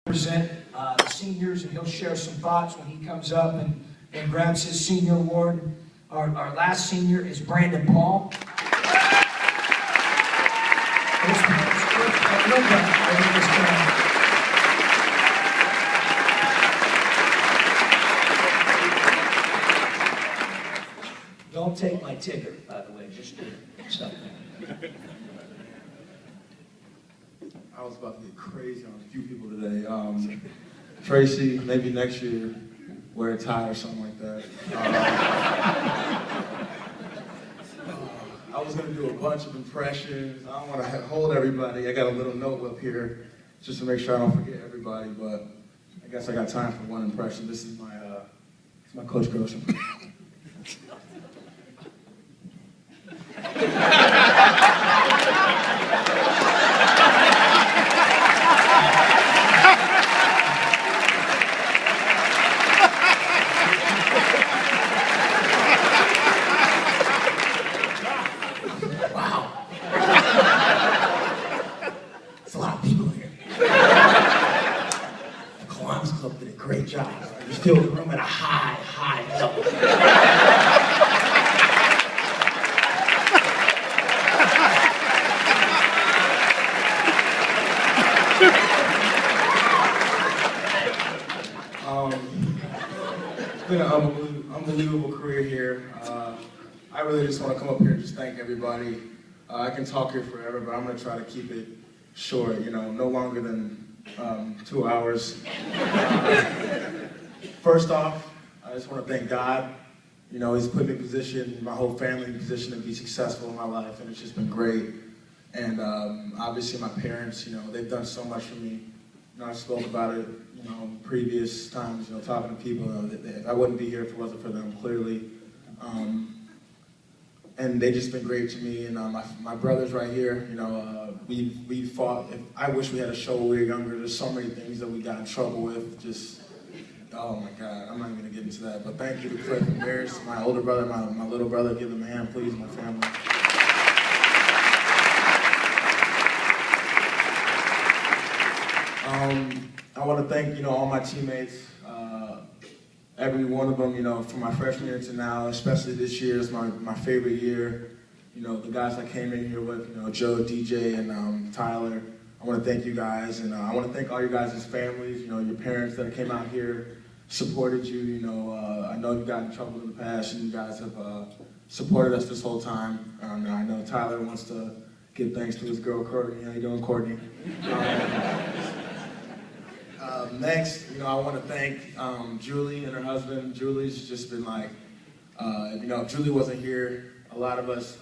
Present the seniors, and he'll share some thoughts when he comes up and grabs his senior award. Our last senior is Brandon Paul. Don't take my ticket, by the way, just do stuff. I was about to get crazy on a few people today. Tracy, maybe next year, wear a tie or something like that. I was gonna do a bunch of impressions. I don't wanna hold everybody. I got a little note up here just to make sure I don't forget everybody, but I guess I got time for one impression. This is my Coach Grosham. Did a great job. You filled the room at a high level. It's been an unbelievable career here. I really just want to come up here and just thank everybody. I can talk here forever, but I'm going to try to keep it short, no longer than 2 hours. First off, I just want to thank God. He's put me in position, my whole family in position to be successful in my life, and it's just been great. And obviously my parents, they've done so much for me. I spoke about it, previous times, talking to people. I wouldn't be here if it wasn't for them, clearly. And they've just been great to me. And my brothers right here, we fought. I wish we had a show when we were younger. There's so many things that we got in trouble with. Just, oh my God, I'm not even gonna get into that. But thank you to Cliff and Bears, my older brother, my little brother. Give them a hand, please, my family. I want to thank, all my teammates. Every one of them, from my freshman year to now, especially this year is my favorite year. The guys I came in here with, Joe, DJ, and Tyler. I want to thank you guys, and I want to thank all your guys' families, your parents that came out here, supported you. I know you got in trouble in the past, and you guys have supported us this whole time. I know Tyler wants to give thanks to his girl, Courtney. How you doing, Courtney? Next, I want to thank Julie and her husband. Julie's just been like, if Julie wasn't here, a lot of us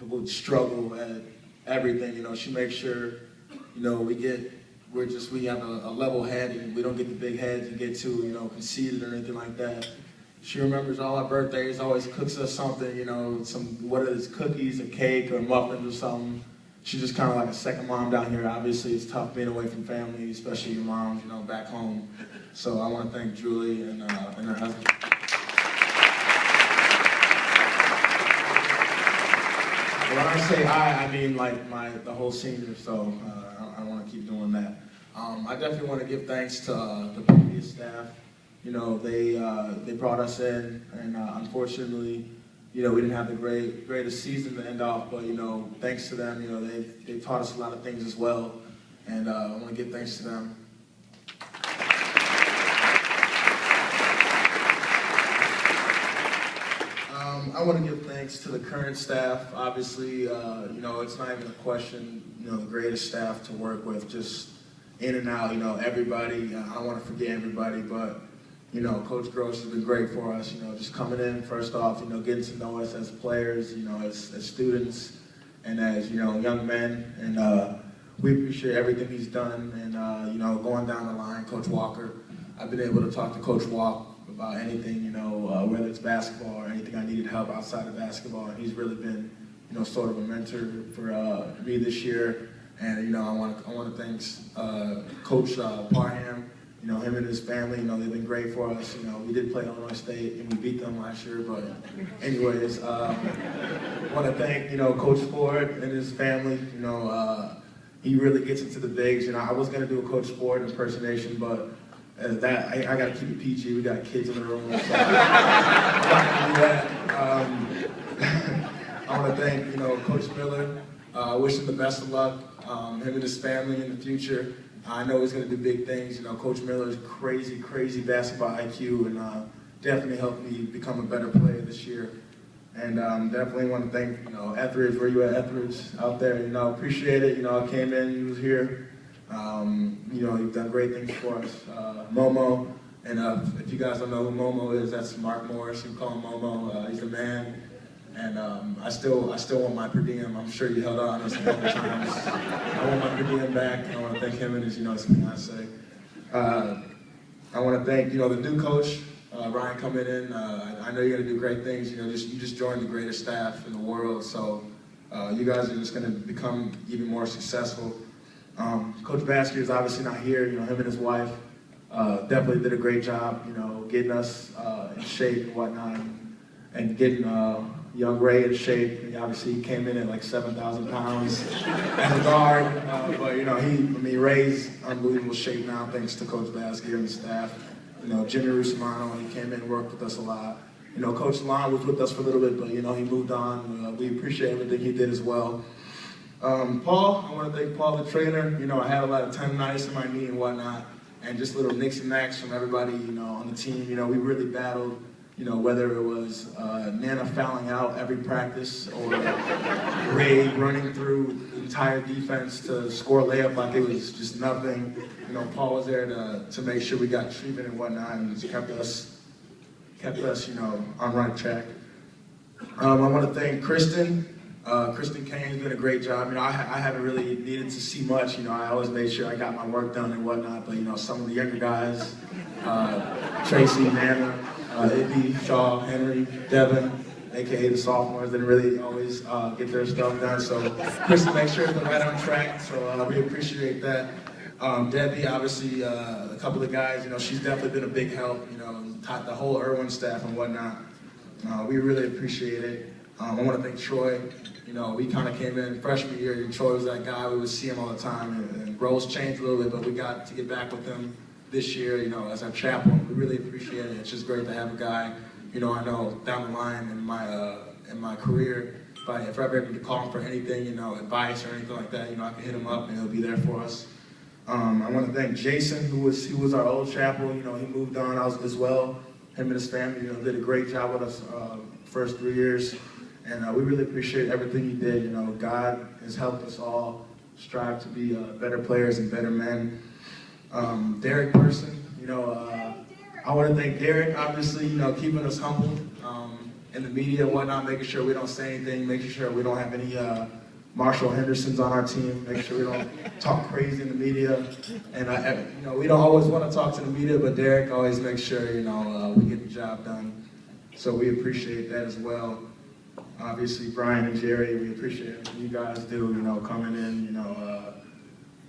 would struggle at everything. She makes sure, we have a level head, and we don't get the big heads and get too, conceited or anything like that. She remembers all our birthdays, always cooks us something, whether it's cookies, a cake, or muffins or something. She's just kind of like a second mom down here. Obviously, it's tough being away from family, especially your moms, back home. So I want to thank Julie and her husband. When I say I mean like the whole senior. So I want to keep doing that. I definitely want to give thanks to the previous staff. They brought us in, and unfortunately, we didn't have the greatest season to end off, but, thanks to them, they taught us a lot of things as well, and I want to give thanks to them. I want to give thanks to the current staff. Obviously, it's not even a question, the greatest staff to work with, just in and out, everybody. I don't want to forget everybody, but Coach Gross has been great for us, just coming in, first off, getting to know us as players, as students, and as, young men, and we appreciate everything he's done, and, going down the line, Coach Walker, I've been able to talk to Coach Walk about anything, whether it's basketball or anything I needed help outside of basketball, and he's really been, sort of a mentor for me this year, and, I want to thank Coach Parham. Him and his family, they've been great for us. We did play Illinois State, and we beat them last year, but anyways, I want to thank, Coach Ford and his family. he really gets into the bigs. You know, I was gonna do a Coach Sport impersonation, but I gotta keep it PG. We got kids in the room, so I'm not gonna do that. I want to thank, Coach Miller. Wish him the best of luck. Him and his family in the future. I know he's going to do big things. Coach Miller's crazy, crazy basketball IQ, and definitely helped me become a better player this year. And definitely want to thank, Etheridge, where you at, Etheridge, out there. Appreciate it. I came in, you was here. You've done great things for us. Momo, and if you guys don't know who Momo is, that's Mark Morris. You call him Momo. He's the man. And I still want my per diem. I'm sure you held on us a couple times. I want my per diem back. I want to thank him and his fiance. I want to thank the new coach, Ryan, coming in. I know you're going to do great things. You just joined the greatest staff in the world, so you guys are just going to become even more successful. Coach Basker is obviously not here. Him and his wife definitely did a great job. Getting us in shape and whatnot, and getting young Ray in shape. Obviously, he came in at like 7,000 pounds as a guard, but Ray's unbelievable shape now thanks to Coach Basker and the staff. Jimmy Rusomano, he came in and worked with us a lot. Coach Lon was with us for a little bit, but he moved on. We appreciate everything he did as well. Paul, I want to thank Paul, the trainer. I had a lot of tendonitis in my knee and whatnot, and just little nicks and knacks from everybody, on the team. We really battled. Whether it was Nana fouling out every practice or Ray running through the entire defense to score a layup like it was just nothing. Paul was there to make sure we got treatment and whatnot, and just kept us, on right track. I want to thank Kristen. Kristen Kane's been a great job. I haven't really needed to see much. I always made sure I got my work done and whatnot, but some of the younger guys, Tracy, Nana, Ibby, Shaw, Henry, Devin, aka the sophomores, didn't really always get their stuff done. So Kristen makes sure they're right on track. So we appreciate that. Debbie, obviously, a couple of guys. She's definitely been a big help. Taught the whole Irwin staff and whatnot. We really appreciate it. I want to thank Troy. We kind of came in freshman year, and Troy was that guy. We would see him all the time, and roles changed a little bit, but we got to get back with him this year, as our chaplain. We really appreciate it. It's just great to have a guy, I know down the line in my career, if I ever need to call him for anything, advice or anything like that, I can hit him up and he'll be there for us. I want to thank Jason, who was our old chaplain. He moved on as well. Him and his family, did a great job with us first 3 years. And we really appreciate everything he did. God has helped us all strive to be better players and better men. Derek Person, I want to thank Derek, obviously, keeping us humble in the media and whatnot, making sure we don't say anything, making sure we don't have any Marshall Hendersons on our team, making sure we don't talk crazy in the media. And, we don't always want to talk to the media, but Derek always makes sure, we get the job done. So we appreciate that as well. Obviously, Brian and Jerry, we appreciate everything you guys do, coming in,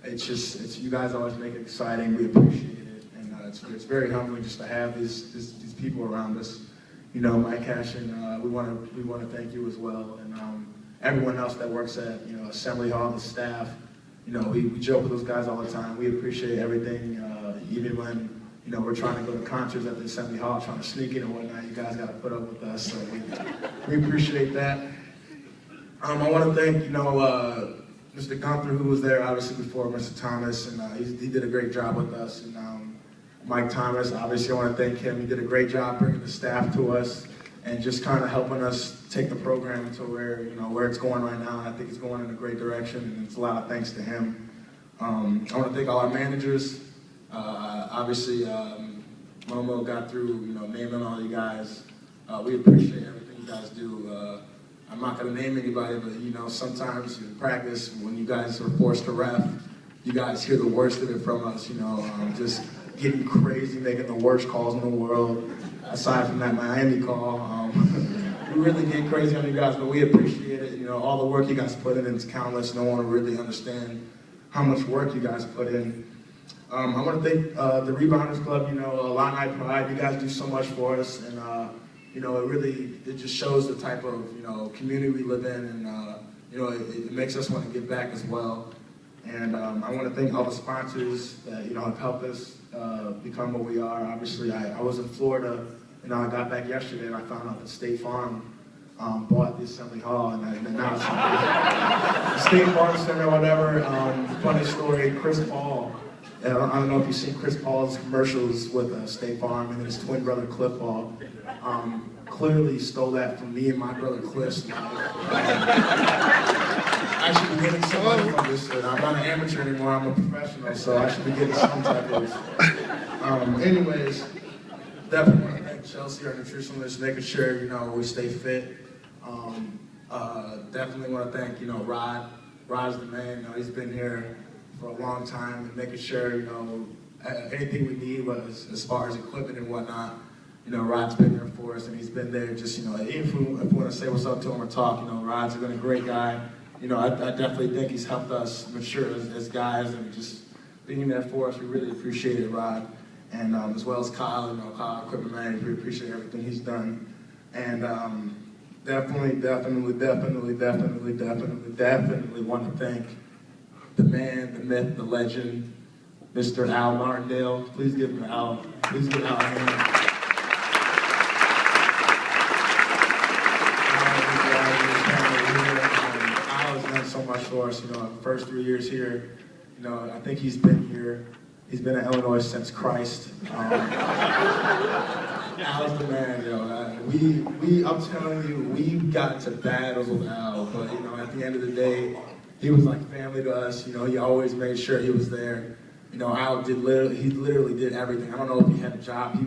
it's you guys always make it exciting. We appreciate it, and it's very humbling just to have these people around us. Mike Cashin, we want to thank you as well, and everyone else that works at Assembly Hall, the staff. We joke with those guys all the time. We appreciate everything, even when we're trying to go to concerts at the Assembly Hall, trying to sneak in and whatnot. You guys got to put up with us, so we appreciate that. I want to thank Mr. Gunther, who was there obviously before Mr. Thomas, and he did a great job with us. And Mike Thomas, obviously I want to thank him. He did a great job bringing the staff to us and just kind of helping us take the program to where it's going right now. And I think it's going in a great direction, and it's a lot of thanks to him. I want to thank all our managers. Obviously, Momo got through, naming all you guys. We appreciate everything you guys do. I'm not going to name anybody, but sometimes in practice, when you guys are forced to ref, you guys hear the worst of it from us. Just getting crazy, making the worst calls in the world. Aside from that Miami call, we really get crazy on you guys, but we appreciate it. All the work you guys put in is countless. No one will really understand how much work you guys put in. I want to thank the Rebounders Club, Illini Pride. You guys do so much for us, and it just shows the type of community we live in, and it makes us want to give back as well. And I want to thank all the sponsors that, have helped us become what we are. Obviously, I was in Florida, I got back yesterday and I found out that State Farm bought the Assembly Hall, and now it's the State Farm Center or whatever. Funny story, Chris Paul. I don't know if you've seen Chris Paul's commercials with State Farm and his twin brother Cliff Paul. Clearly stole that from me and my brother Cliff's life. I should be getting some money from this. I'm not an amateur anymore, I'm a professional, so I should be getting some type of. Anyways, definitely want to thank Chelsea, our nutritionist, making sure, we stay fit. Definitely want to thank, Rod. Rod's the man, he's been here for a long time and making sure, anything we need, as far as equipment and whatnot, Rod's been there for us and he's been there just, even if we want to say what's up to him or talk, Rod's been a great guy. I definitely think he's helped us mature as guys and just being there for us. We really appreciate it, Rod. And as well as Kyle, Kyle, equipment manager, we appreciate everything he's done. And definitely want to thank the man, the myth, the legend, Mr. Al Martindale. Please give Al a hand. Al has done so much for us, the first 3 years here. I think he's been here. He's been in Illinois since Christ. Al's the man, I'm telling you, we got to battles with Al, but at the end of the day, he was like family to us. He always made sure he was there. Al literally did everything. I don't know if he had a job.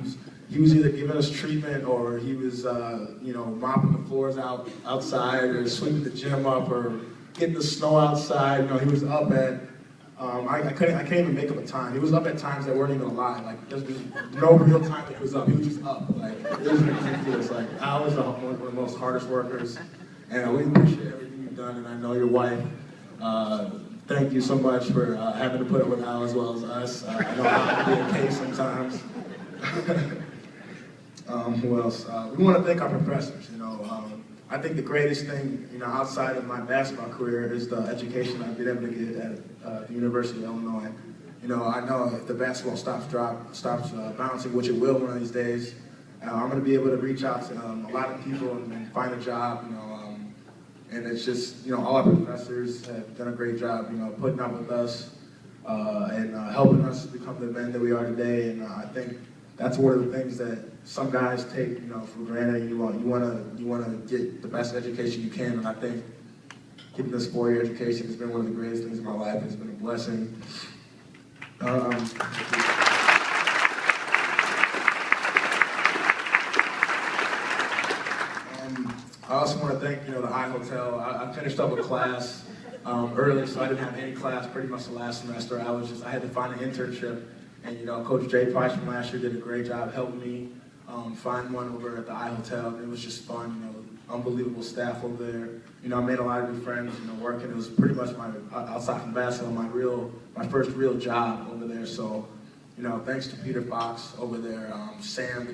He was either giving us treatment or he was, mopping the floors outside or sweeping the gym up or getting the snow outside. He was up at. I can't even make up a time. He was up at times that weren't even a lie. Like, there's no real time that he was up. He was just up. Like, it was ridiculous. Like, Al was one of the most hardest workers. And we appreciate everything you've done. And I know your wife. Thank you so much for having to put up with Al as well as us. I know Al can be a case sometimes. Who else? We want to thank our professors. I think the greatest thing, outside of my basketball career is the education I've been able to get at the University of Illinois. I know if the basketball stops bouncing, which it will one of these days, I'm going to be able to reach out to a lot of people and find a job, and it's just, all our professors have done a great job, putting up with us and helping us become the men that we are today. And I think that's one of the things that some guys take, for granted. You want to get the best education you can, and I think getting this 4-year education has been one of the greatest things in my life. It's been a blessing. I also want to thank, the I Hotel. I finished up a class early, so I didn't have any class pretty much the last semester. I had to find an internship, and Coach Jay Price from last year did a great job helping me find one over at the I Hotel. It was just fun, unbelievable staff over there. I made a lot of new friends, working. It was pretty much outside from basketball, my first real job over there. So, thanks to Peter Fox over there, Sam, the